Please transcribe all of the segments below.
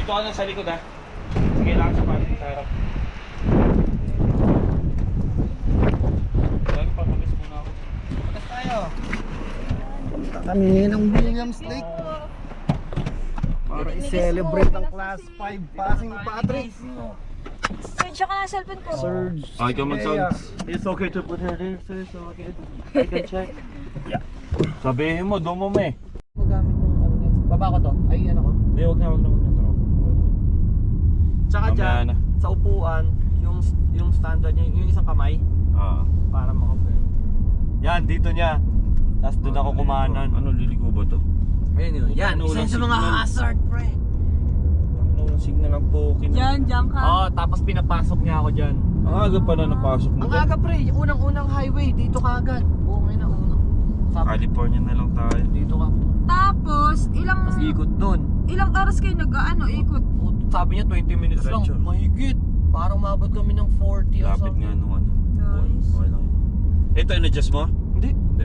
Dito ka na sa likod ha. Sige lang sa parking sa harap. Lagi papagas muna ako. Pagas tayo. Punta kami ng Williams Lake para i-celebrate ang Class 5 passing ni Patrick. Surge ako na cellphone ko. Surge. Okay, come on, son. It's okay to put her there, sir, so I can check. Sabihin mo, doon mo me. Magamit ng ano yan. Baba ko to. Ay ano ko. Hindi, wag na. Tsaka Mamaya dyan, na. sa upuan, yung standard niya, yung isang kamay, para makapag. Yan, dito niya. Tapos doon ako kumanan. Ano, liliko ba to? Ayun yun. Yan, Ano, isa walang sa mga signal. hazard, pre. Ano, signal ang pokin. Diyan ka. Oo, tapos pinapasok niya ako dyan. Ang aga pa na napasok mo Ang dyan. aga, pre. Yung unang-unang highway, dito ka agad. Buong na unang. California na lang tayo. Dito ka. Tapos, Tapos ikot dun. ilang oras kayo ikot? Sabi niya 20 minutes lang. Diretso. Mahigit. Parang umabot kami ng 40 or Lapit something. nga nung ano. Guys. Okay lang. Ito, in-adjust mo? Hindi. Hindi.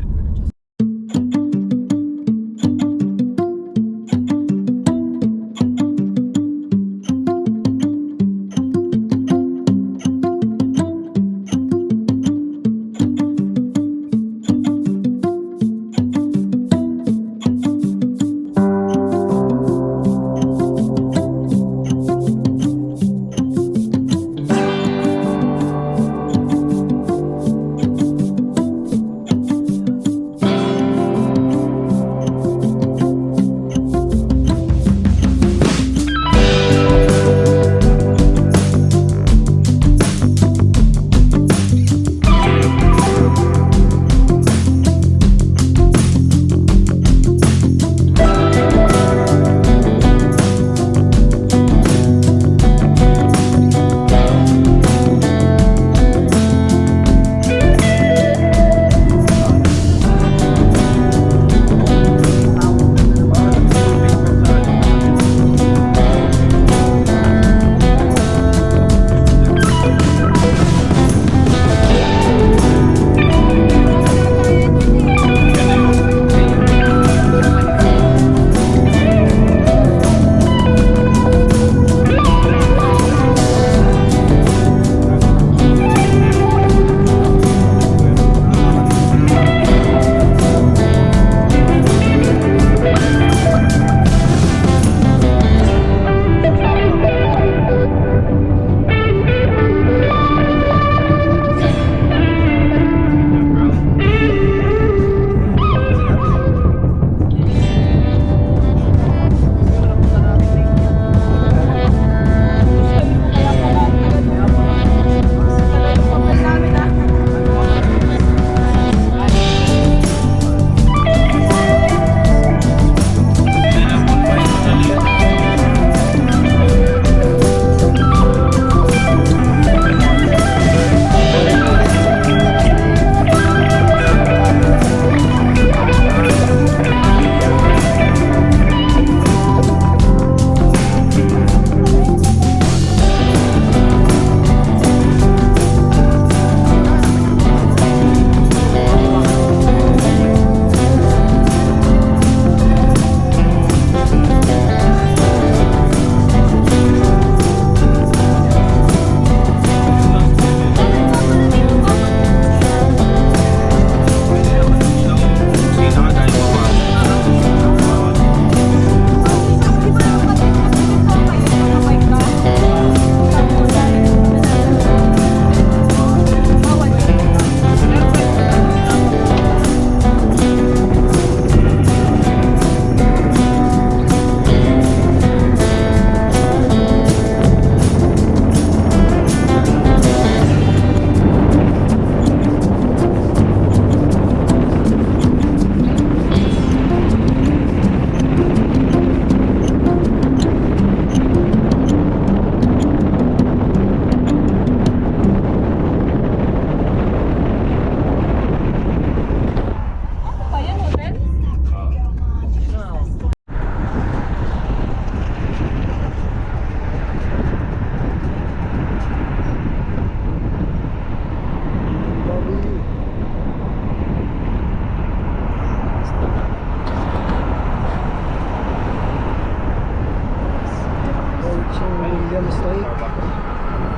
Williams Lake.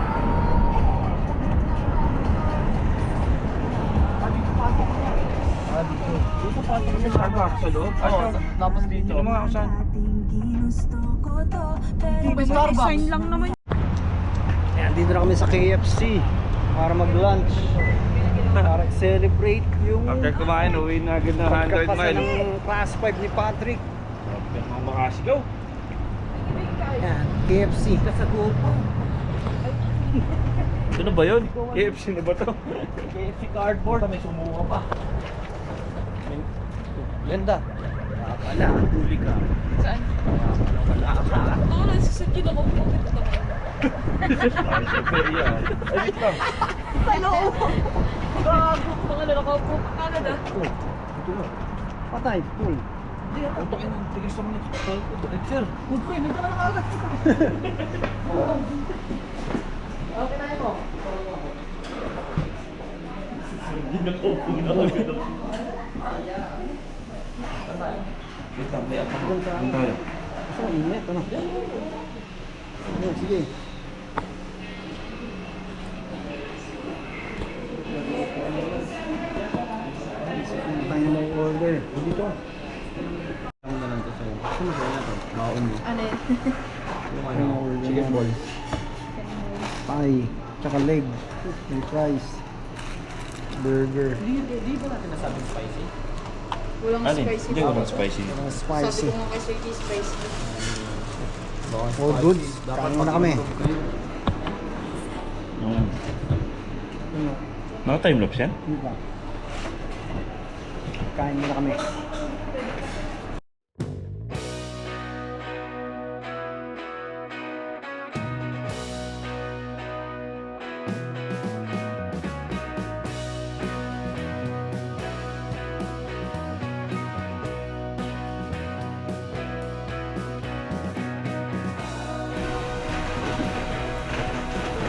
Dito pa sa Starbucks sa loob. Tapos dito. Hindi mga kusan. May sign lang naman. Ayan, dito na kami sa KFC para mag-lunch. Para celebrate yung After kumain, uwi na agad na 100 pagkapasa miles. ng class 5 ni Patrick. Mga makasigaw. Ayan, KFC. Ito na ba yun? KFC na ba ito? KFC cardboard. May sumuha pa. Ganda. Wala. Huli ka. Saan? Wala ka. Oo, nagsisadyo na ako. Ay, sa Korea. Ay, wait lang. Sa loob. Gago. Mga nakaupo pa Canada. Ito na. Patay, full. Hindi, ang takin ng tigas naman ito. Sir, Good friend, nagkaroon ka agad. Okay na mo. Hindi na ko na agad. wait lang, may apang. Ang tayo. Asa ang init, ano? Ayun, sige. Ano tayo na mag-order? Dito. Ano na lang ito sa'yo? Sino sa'yo na ito? Maon mo. Ano yun? Yung Ano, chicken balls. Pie, tsaka leg, may fries, burger, Di ba natin nasabing spicy? Walang Ano? spicy. Hindi ko lang spicy. mga Sabi spicy. ko nga kay Sir G, spicy. All goods. Kain muna kami. Ano? Mga time lapse yan? Hindi ba? Kain muna kami.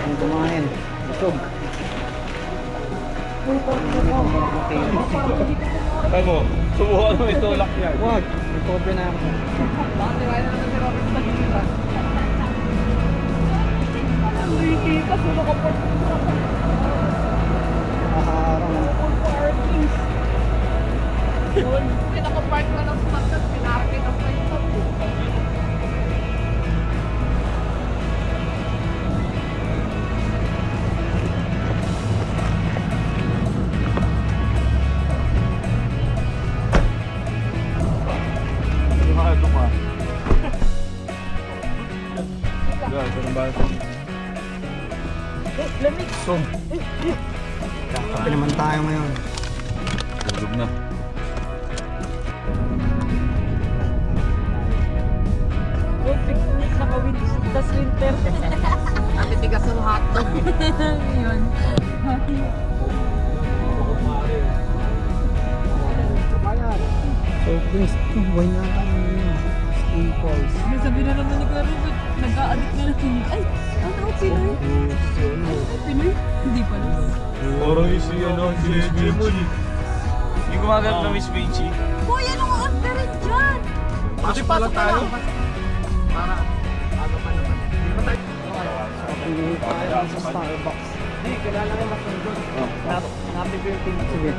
Ano kumain? Busog. Ano? Subukan mo itulak yan. Wag, may kobe na ako. Nakaharang na. Pinaka-park na ng smartphone, pinarapin ang smartphone. Ito ka. Ito na ba? Lamig. So, kakain naman tayo ngayon. Tulog na. Oh, picnic na ka-winter. Tas winter. Ate tigas ng hotdog. Yun. So, drinks. Buhay na tayo ngayon. Staples. Sabi na naman ni Kuya Robert, nag-a-addict na natin. Ay, ano, Pinoy? Pinoy? Hindi pala. Parang yung si ano, si Miss Beachy. Yung gumaganap na Miss Beachy. Boy, anong orderin dyan? Pasok pala tayo. Pili tayo sa Starbucks. Hindi, kailangan naman masundot. Hanapin ko yung pink. Sige.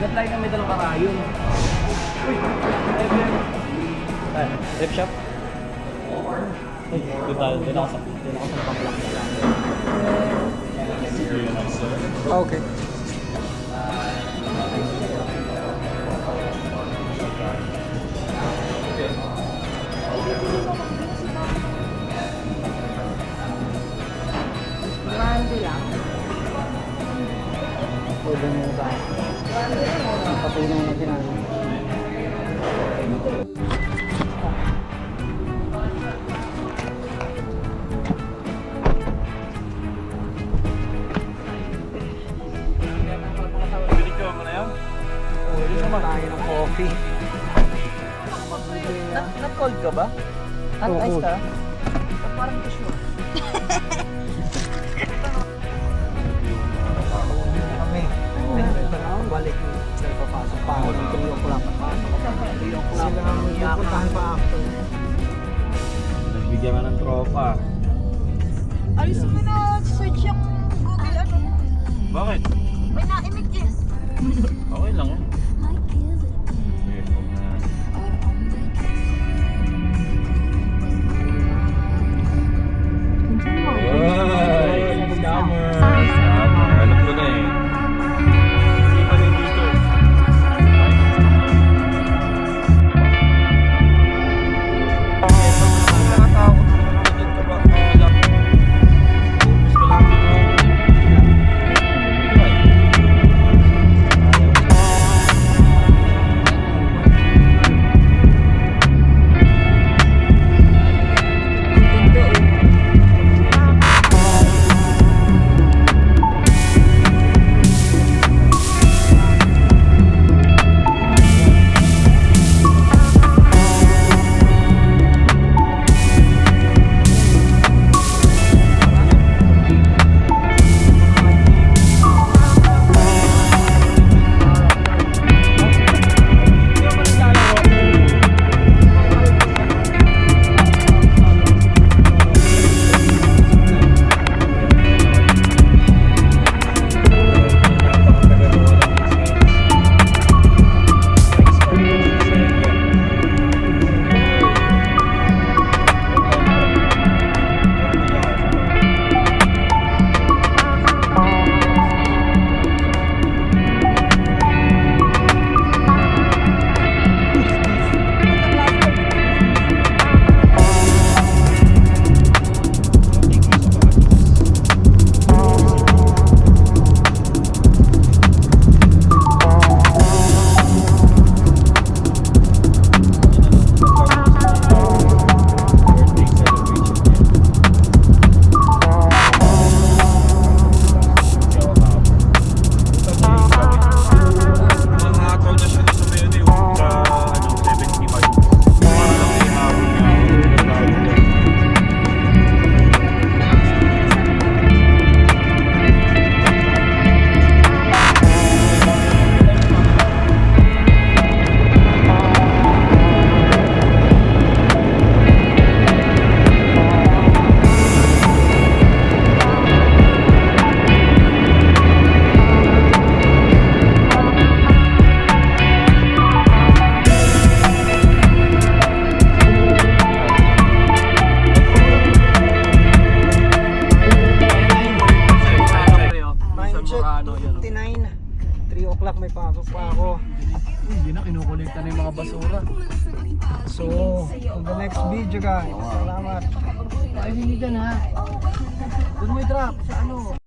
That line na may dalang karayon. Uy, left shop? Uy, doon tayo. Doon ako sa pamplak. Okay. Grande lang. Pwede na yung tayo. Patuloy na natin. Pinicture mo na yan? Pwede naman tayo ng coffee. Nag-cold ka ba? Oo, Ice cold. ka? Parang gusto. Kami. Balik. Papasok pa ako. 3 o'clock. 3 o'clock. Sila ang pupuntahan pa ako. Bigyan ka ng tropa. Ayos mo na search yung Google ano. Bakit? May naimik eh. Okay lang yan. Okay, huwag na. Ay! Scammer! Scammer! Alam ko na eh. Hindi pa rin dito eh. Ano, 59. 3 o'clock may pasok pa ako. Hindi na kinukolekta na yung mga basura. So, on the next video guys. Salamat. Ay, hindi ka na. Doon mo i-drop sa ano.